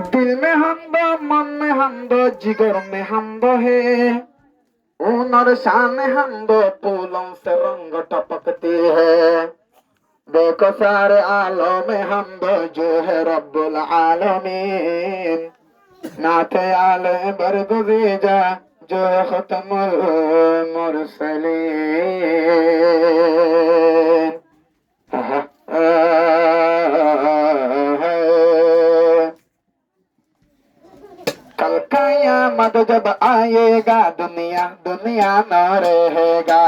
दिल में हमदो मन में हमदो जिगर में हमदो है। ऊन और शान हमदो फूलों से रंग टपकती है। देखो सारे आलों में हमदो जो है रब्बुल आलमीन। नाते आले बरगुज़ीजा जो है खत्मुल मुरसलीन। कल कयामत जब आएगा दुनिया दुनिया न रहेगा।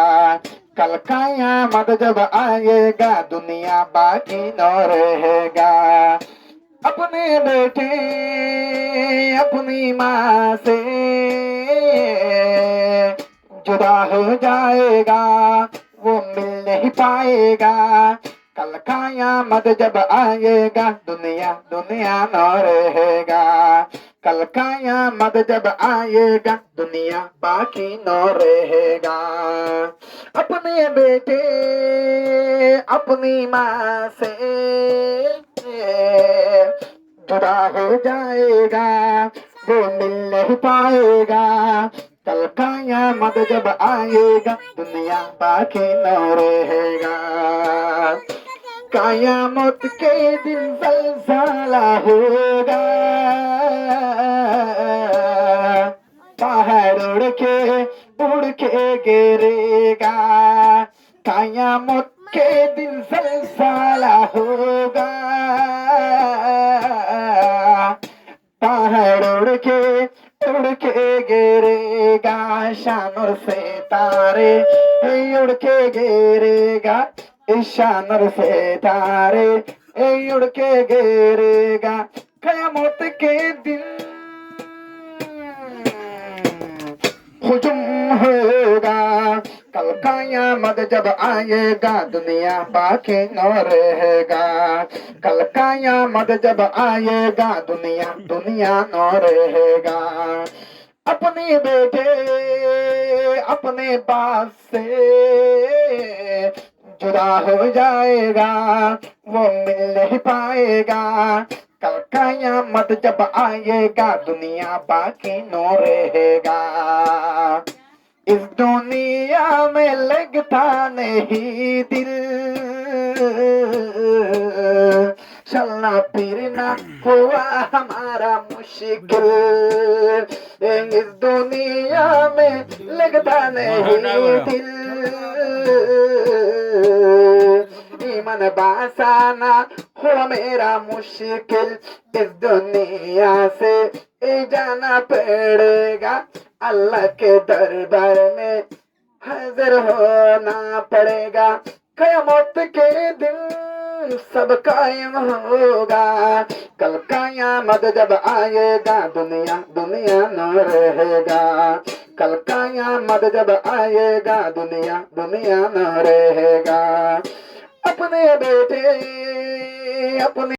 कल कयामत जब आएगा दुनिया बाकी न रहेगा। अपने बेटे अपनी माँ से जुदा हो जाएगा, वो मिल नहीं पाएगा। कल कयामत जब आएगा दुनिया दुनिया न रहेगा। कल कयामत जब आएगा दुनिया बाकी न रहेगा। अपने बेटे अपनी माँ से जुदा हो जाएगा, वो मिल नहीं पाएगा। कल कयामत जब आएगा दुनिया बाकी न रहेगा। कयामत के दिन ज़लज़ला होगा, पहाड़ उड़ के गिरेगा। कयामत के दिन ज़लज़ला होगा, पहाड़ उड़ के गिरेगा। शान से तारे उड़ के गिरेगा, शान से तारे उड़ के गिरेगा। कयामत के दिन हुजुम होगा। कल कयामत जब आएगा दुनिया बाकी न रहेगा। कल कयामत जब आएगा दुनिया दुनिया न रहेगा। अपने बेटे अपने बाप से जुदा हो जाएगा, वो मिल नहीं पाएगा। कल कयामत जब आएगा दुनिया बाकी न रहेगा। इस दुनिया में लगता नहीं दिल, चलना फिरना हुआ हमारा मुश्किल। इस दुनिया में लगता नहीं दिल, ईमान बासाना हुआ मेरा मुश्किल। इस दुनिया से जाना पड़ेगा, अल्लाह के दरबार में हाजिर होना पड़ेगा। कयामत के दिन सब कायम होगा। कल कयामत जब आएगा दुनिया दुनिया न रहेगा। कल कयामत जब आएगा दुनिया दुनिया न रहेगा। अपने बेटे अपने